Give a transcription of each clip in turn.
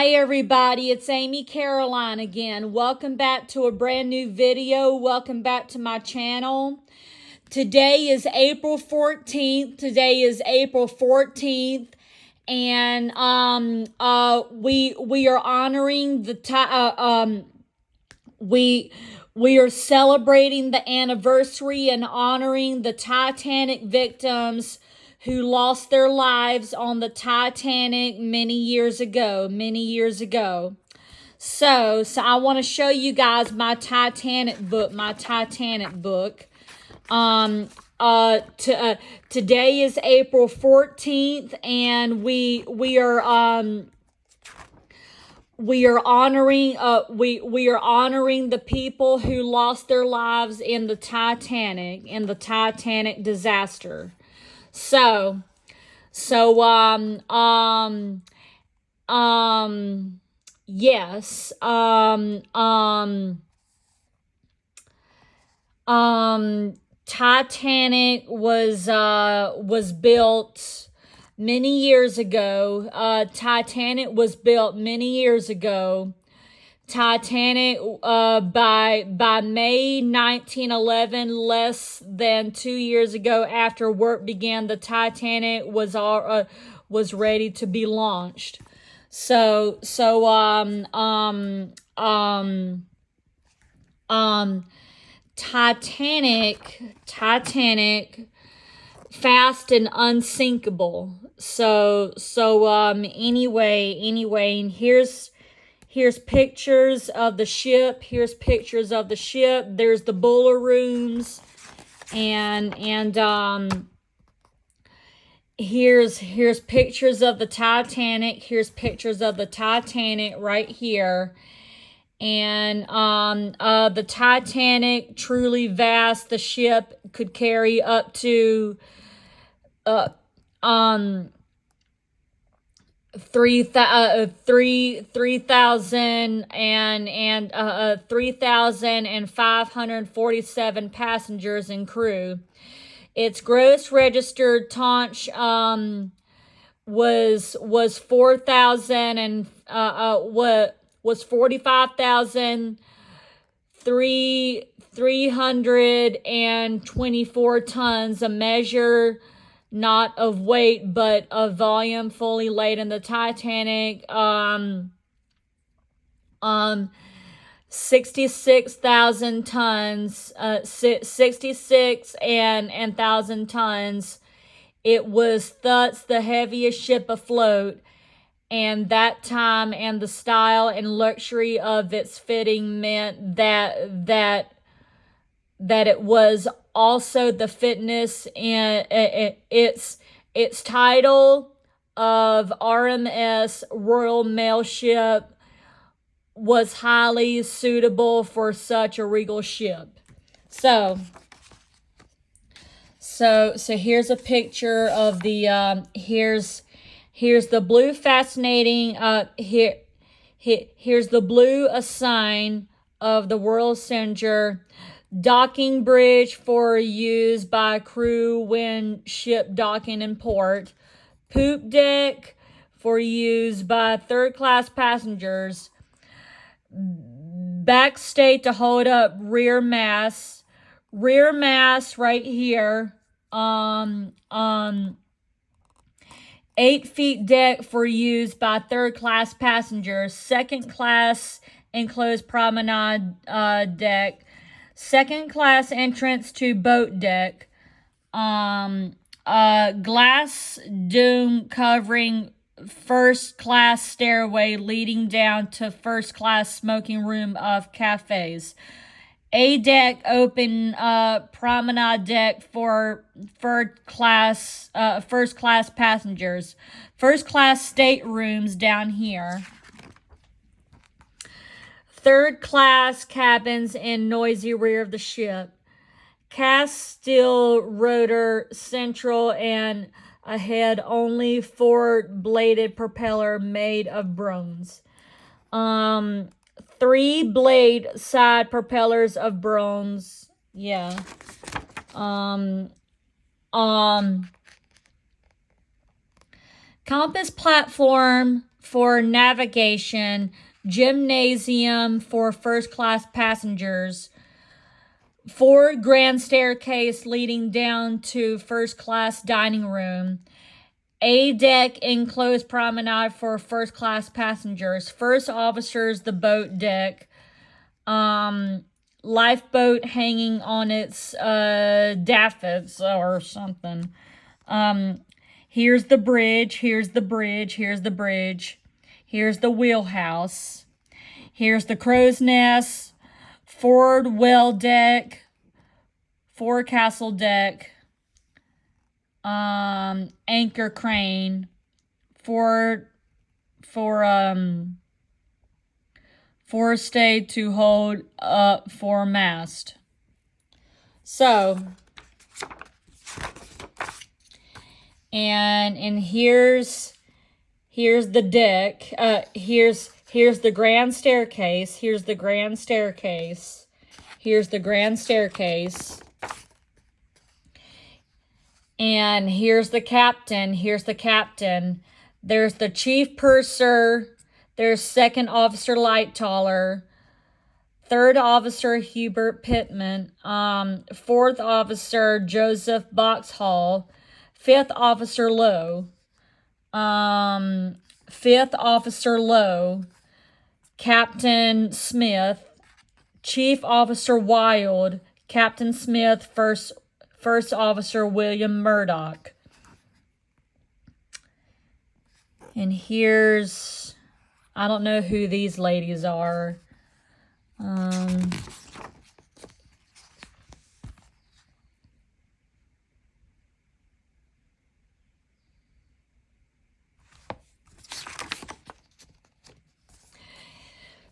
Hi everybody, it's Amy Caroline again. Welcome back to a brand new video. Welcome back to my channel. Today is April 14th. And we are honoring the we are celebrating the anniversary and honoring the Titanic victims who lost their lives on the Titanic many years ago. So I want to show you guys my Titanic book. Today is April 14th, and we are honoring the people who lost their lives in the Titanic disaster. Yes. Titanic was built many years ago. Titanic, by May 1911, less than 2 years ago, after work began, the Titanic was ready to be launched. Titanic, fast and unsinkable. Anyway, and here's pictures of the ship. There's the boiler rooms, and here's pictures of the Titanic. Here's pictures of the Titanic right here. And the Titanic, truly vast. The ship could carry up to 3,547 passengers and crew. Its gross registered tonnage was 45,324 tons, a measure not of weight but of volume, fully laden. The Titanic 66,000 tons, 66 and 1,000 tons. It was thus the heaviest ship afloat, and that time and the style and luxury of its fitting meant that it was also the fitness in its title of RMS Royal Mail Ship was highly suitable for such a regal ship. So here's a picture of the here's the blue fascinating here's the blue sign of the World Center. Docking bridge for use by crew when ship docking in port. Poop deck for use by third-class passengers. Backstay to hold up rear masts. Rear mast right here. 8 feet deck for use by third-class passengers. Second-class enclosed promenade deck. Second-class entrance to boat deck. Glass dome covering first-class stairway leading down to first-class smoking room of cafes. A deck open promenade deck for first-class passengers. First-class staterooms down here. Third-class cabins in noisy rear of the ship. Cast steel rotor central and ahead only forward-bladed propeller made of bronze. 3 blade side propellers of bronze. Yeah. Compass platform for navigation, gymnasium for first class passengers, forward grand staircase leading down to first class dining room, A deck enclosed promenade for first class passengers, first officers the boat deck, lifeboat hanging on its davits or something. Here's the bridge, here's the bridge, here's the bridge. Here's the wheelhouse. Here's the crow's nest, forward well deck, forecastle deck, anchor crane, forestay to hold up foremast. So, and here's the deck. Here's the grand staircase. Here's the grand staircase. Here's the grand staircase. And here's the captain. Here's the captain. There's the chief purser. There's second officer Lightaller. Third officer Hubert Pittman. Fourth officer Joseph Boxhall. Fifth officer Lowe. Fifth officer Lowe. Captain Smith. Chief officer Wild. Captain Smith. First officer William Murdoch. And here's, I don't know who these ladies are.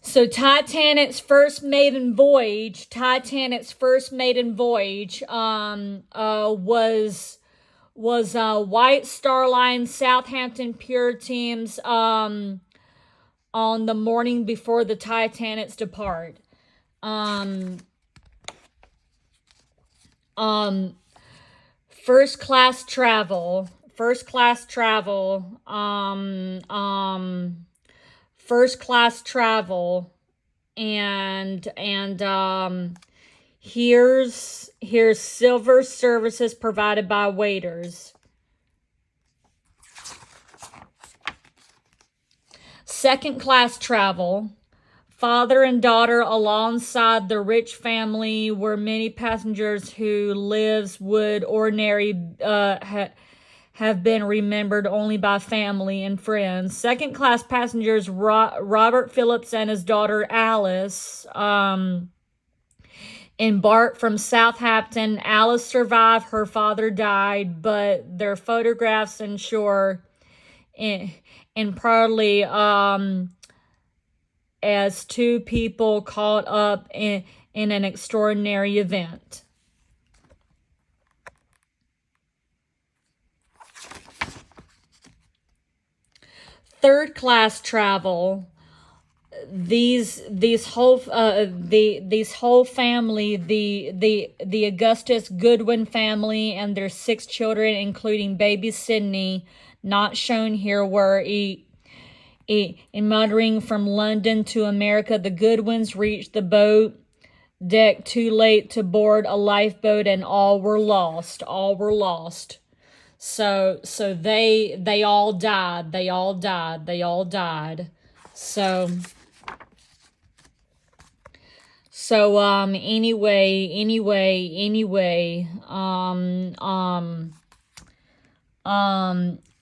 So Titanic's first maiden voyage, was White Star Line Southampton Pure teams on the morning before the Titanic's depart. First class travel, first class travel, and here's silver services provided by waiters. Second class travel, father and daughter alongside the rich family where many passengers who lives would ordinarily have been remembered only by family and friends. Second class passengers Robert Phillips and his daughter Alice embarked from Southampton. Alice survived, her father died, but their photographs ensure and proudly as two people caught up in an extraordinary event. Third class travel. These whole family, the Augustus Goodwin family and their 6 children, including baby Sydney, not shown here, were muttering from London to America. The Goodwins reached the boat deck too late to board a lifeboat, and all were lost. All were lost. So they all died. They all died. They all died. So anyway,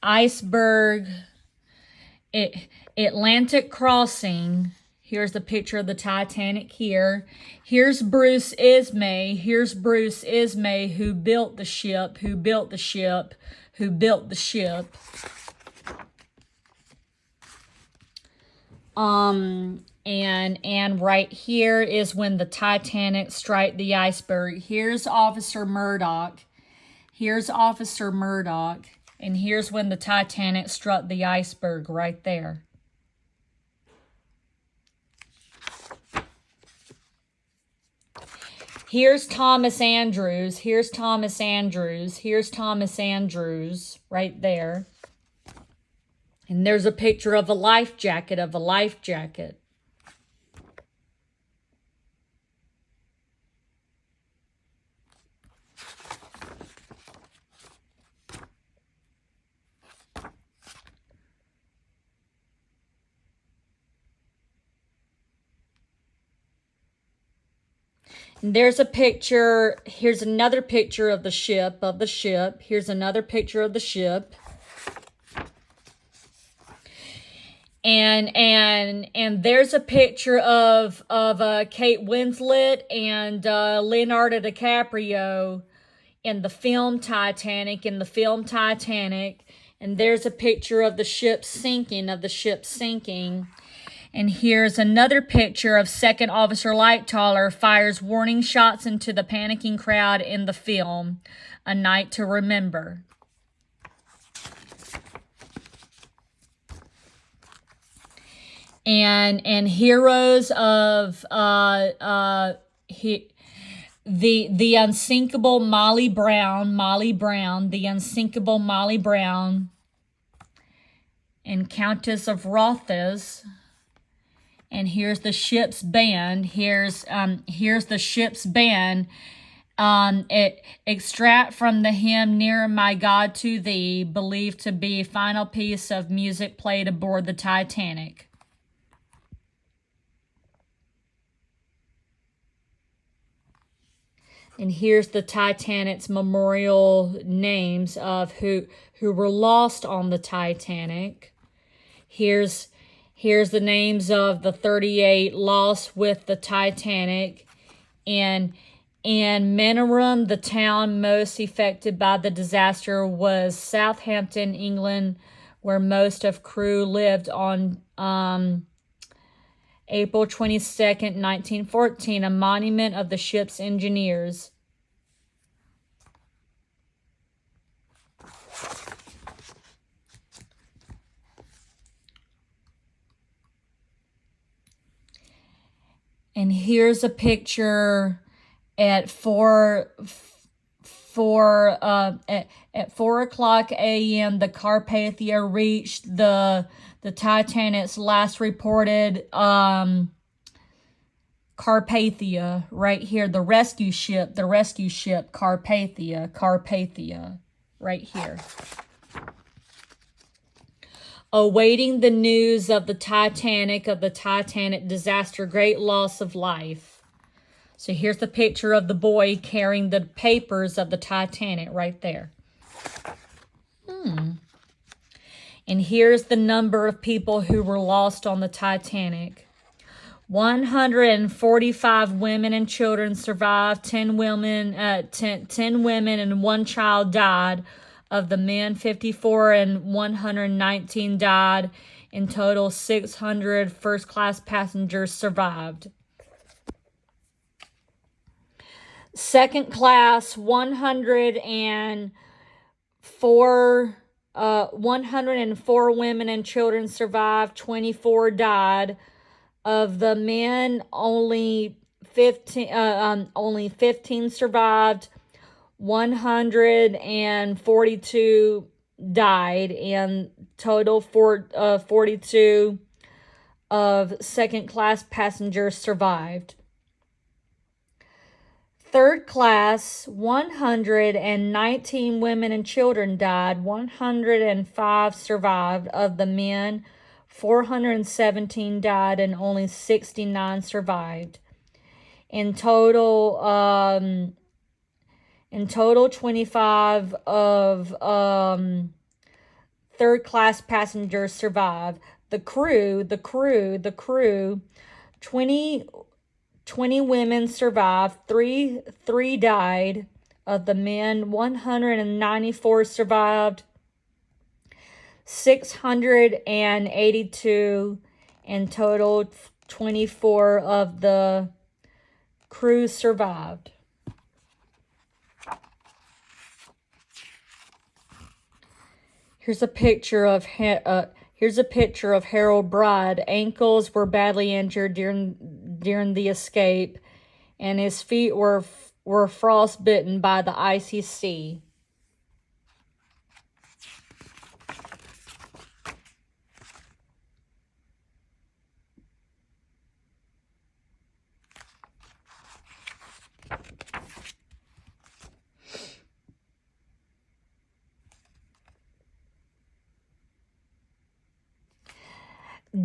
iceberg, Atlantic crossing. Here's the picture of the Titanic here. Here's Bruce Ismay. Here's Bruce Ismay, who built the ship, who built the ship, who built the ship. And right here is when the Titanic strike the iceberg. Here's Officer Murdoch. Here's Officer Murdoch. And here's when the Titanic struck the iceberg right there. Here's Thomas Andrews. Here's Thomas Andrews. Here's Thomas Andrews right there. And there's a picture of a life jacket, And there's a picture. Here's another picture of the ship, Here's another picture of the ship. And there's a picture of Kate Winslet and Leonardo DiCaprio in the film Titanic. And there's a picture of the ship sinking. And here's another picture of Second Officer Lightoller fires warning shots into the panicking crowd in the film, A Night to Remember. And heroes of the unsinkable Molly Brown, the unsinkable Molly Brown, and Countess of Rothes. And here's the ship's band. Here's the ship's band. Extract from the hymn "Nearer My God to Thee," believed to be final piece of music played aboard the Titanic. And here's the Titanic's memorial names of who were lost on the Titanic. Here's the names of the 38 lost with the Titanic. And Manorham, the town most affected by the disaster, was Southampton, England, where most of crew lived on April 22nd, 1914, a monument of the ship's engineers. And here's a picture at 4 o'clock a.m. The Carpathia reached the Titanic's last reported Carpathia right here. The rescue ship Carpathia right here. Awaiting the news of the Titanic disaster, great loss of life. So here's the picture of the boy carrying the papers of the Titanic right there. And here's the number of people who were lost on the Titanic. 145 women and children survived. 10 women and 1 child died. Of the men, 54 and 119 died. In total, 600 first-class passengers survived. Second class, 104 women and children survived. 24 died. Of the men, only 15 survived. 142 died, and total 42 of second-class passengers survived. Third class, 119 women and children died. 105 survived. Of the men, 417 died, and only 69 survived. In total, 25 of third-class passengers survived. The crew, 20 women survived, 3 died. Of the men, 194 survived, 682, in total 24 of the crew survived. Here's a picture of Harold Bride. Ankles were badly injured during the escape, and his feet were frostbitten by the icy sea.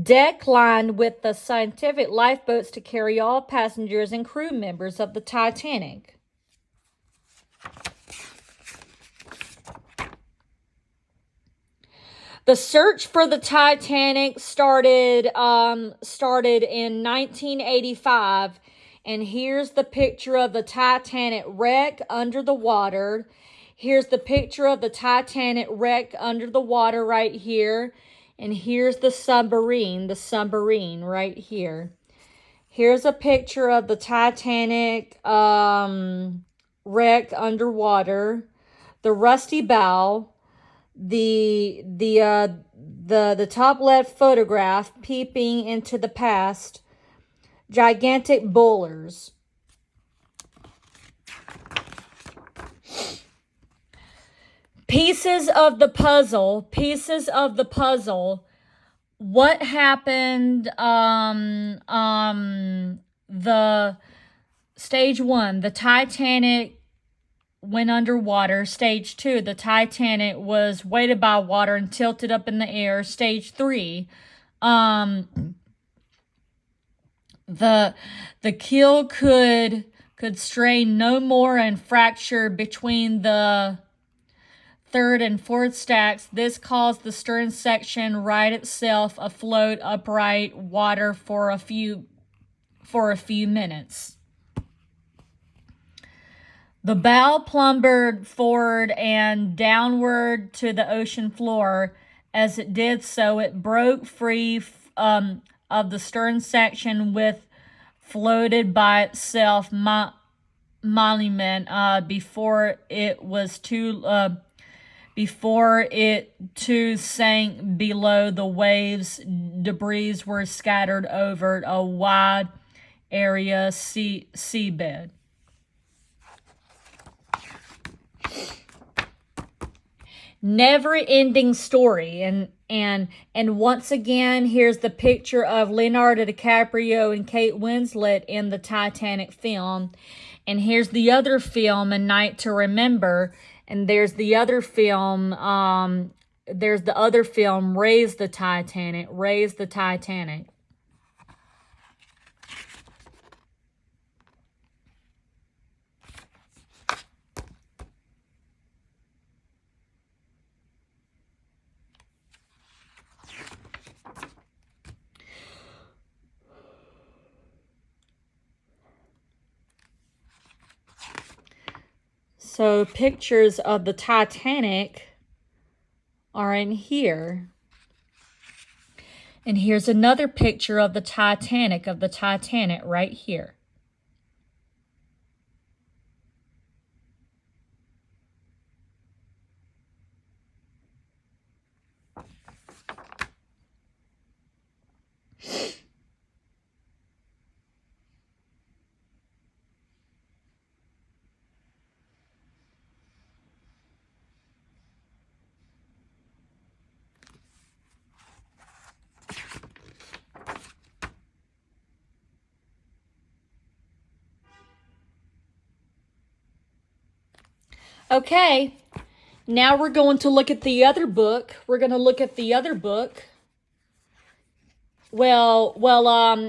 deck lined with the scientific lifeboats to carry all passengers and crew members of the Titanic. The search for the Titanic started in 1985, and here's the picture of the Titanic wreck under the water. Here's the picture of the Titanic wreck under the water right here, and here's the submarine right here. Here's a picture of the Titanic wreck underwater, the rusty bow. The top left photograph peeping into the past, gigantic bullers. Pieces of the puzzle. What happened? The stage 1, the Titanic went underwater. Stage 2, the Titanic was weighted by water and tilted up in the air. Stage 3, the keel could strain no more and fracture between the third and fourth stacks. This caused the stern section right itself afloat upright water for a few minutes. The bow plumbered forward and downward to the ocean floor. As it did so, it broke free of the stern section, with floated by itself monument before it too sank below. The waves debris were scattered over a wide area seabed. Never-ending story. And once again, here's the picture of Leonardo DiCaprio and Kate Winslet in the Titanic film. And here's the other film, A Night to Remember. And there's the other film, Raise the Titanic. So pictures of the Titanic are in here. And here's another picture of the Titanic right here. Okay, now we're going to look at the other book.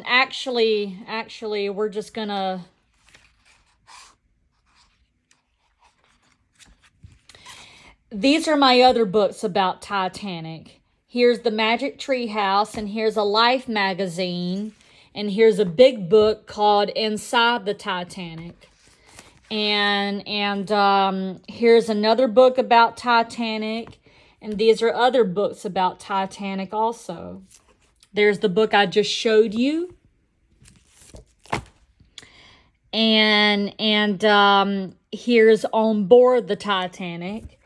Actually, we're just gonna... These are my other books about Titanic. Here's the Magic Tree House, and here's a Life magazine, and here's a big book called Inside the Titanic. And here's another book about Titanic, and these are other books about Titanic also. There's the book I just showed you. And here's On Board the Titanic.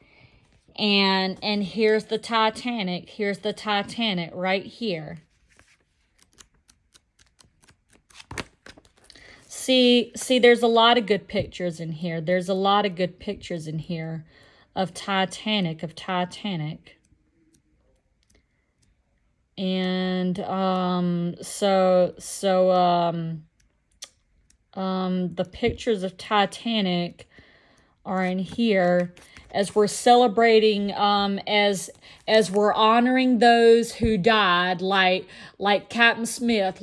And here's the Titanic. Here's the Titanic right here. See, there's a lot of good pictures in here. There's a lot of good pictures in here of Titanic. And the pictures of Titanic are in here, we're celebrating, as we're honoring those who died, like Captain Smith,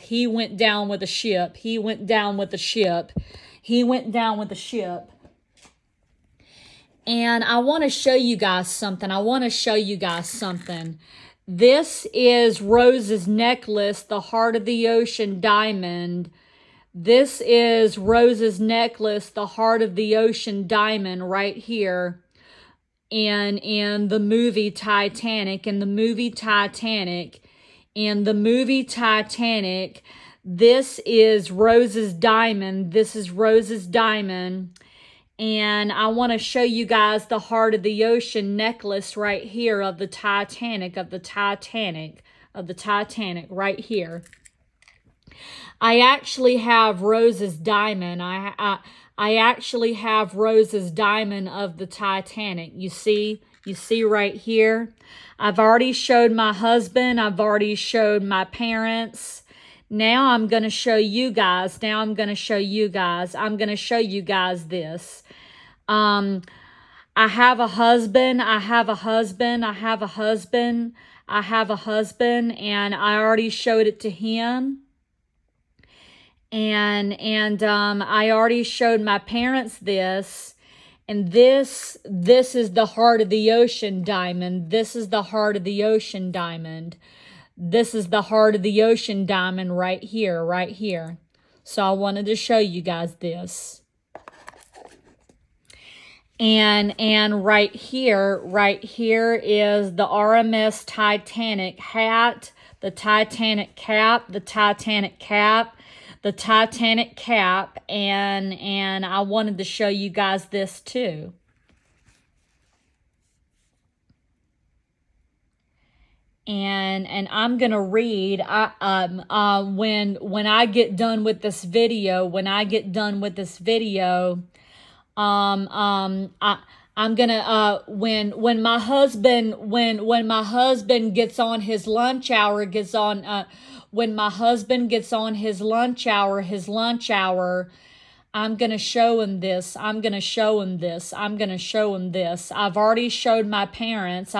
he went down with a ship. He went down with a ship. He went down with a ship. And I want to show you guys something. This is Rose's necklace, the Heart of the Ocean diamond. This is Rose's necklace, the Heart of the Ocean diamond, right here in the movie Titanic. This is Rose's diamond. And I want to show you guys the Heart of the Ocean necklace right here of the Titanic, right here. I actually have Rose's diamond. I actually have Rose's diamond of the Titanic. You see right here. I've already showed my husband. I've already showed my parents. Now I'm going to show you guys. I'm going to show you guys this. I have a husband, and I already showed it to him. And I already showed my parents this. And this is the Heart of the Ocean diamond. This is the Heart of the Ocean diamond. This is the Heart of the Ocean diamond right here. So I wanted to show you guys this. And right here is the RMS Titanic hat, the Titanic cap, and I wanted to show you guys this too. And I'm gonna read. When I get done with this video, I'm gonna when my husband gets on his lunch hour, I'm gonna show him this. I've already showed my parents.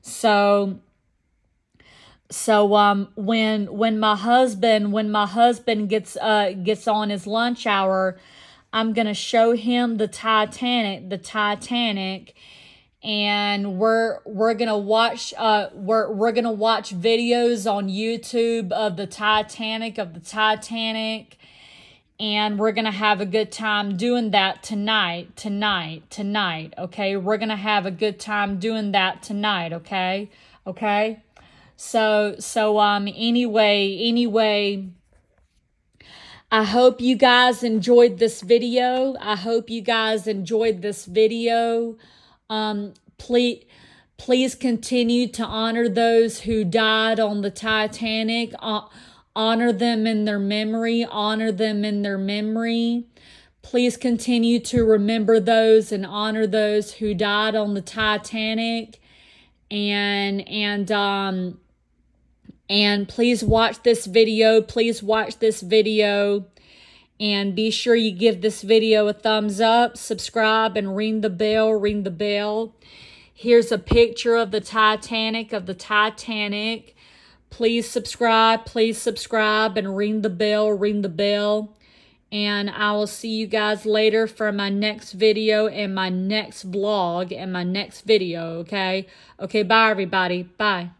So when my husband gets on his lunch hour, I'm gonna show him the Titanic, and we're gonna watch videos on YouTube of the Titanic, and we're gonna have a good time doing that tonight. Okay, we're gonna have a good time doing that tonight. Okay. So anyway, I hope you guys enjoyed this video. Please continue to honor those who died on the Titanic. Honor them in their memory. Please continue to remember those and honor those who died on the Titanic. And please watch this video. And be sure you give this video a thumbs up, subscribe, and ring the bell. Here's a picture of the Titanic, Please subscribe, and ring the bell. And I will see you guys later for my next video and my next vlog and my next video, okay? Okay, bye everybody. Bye.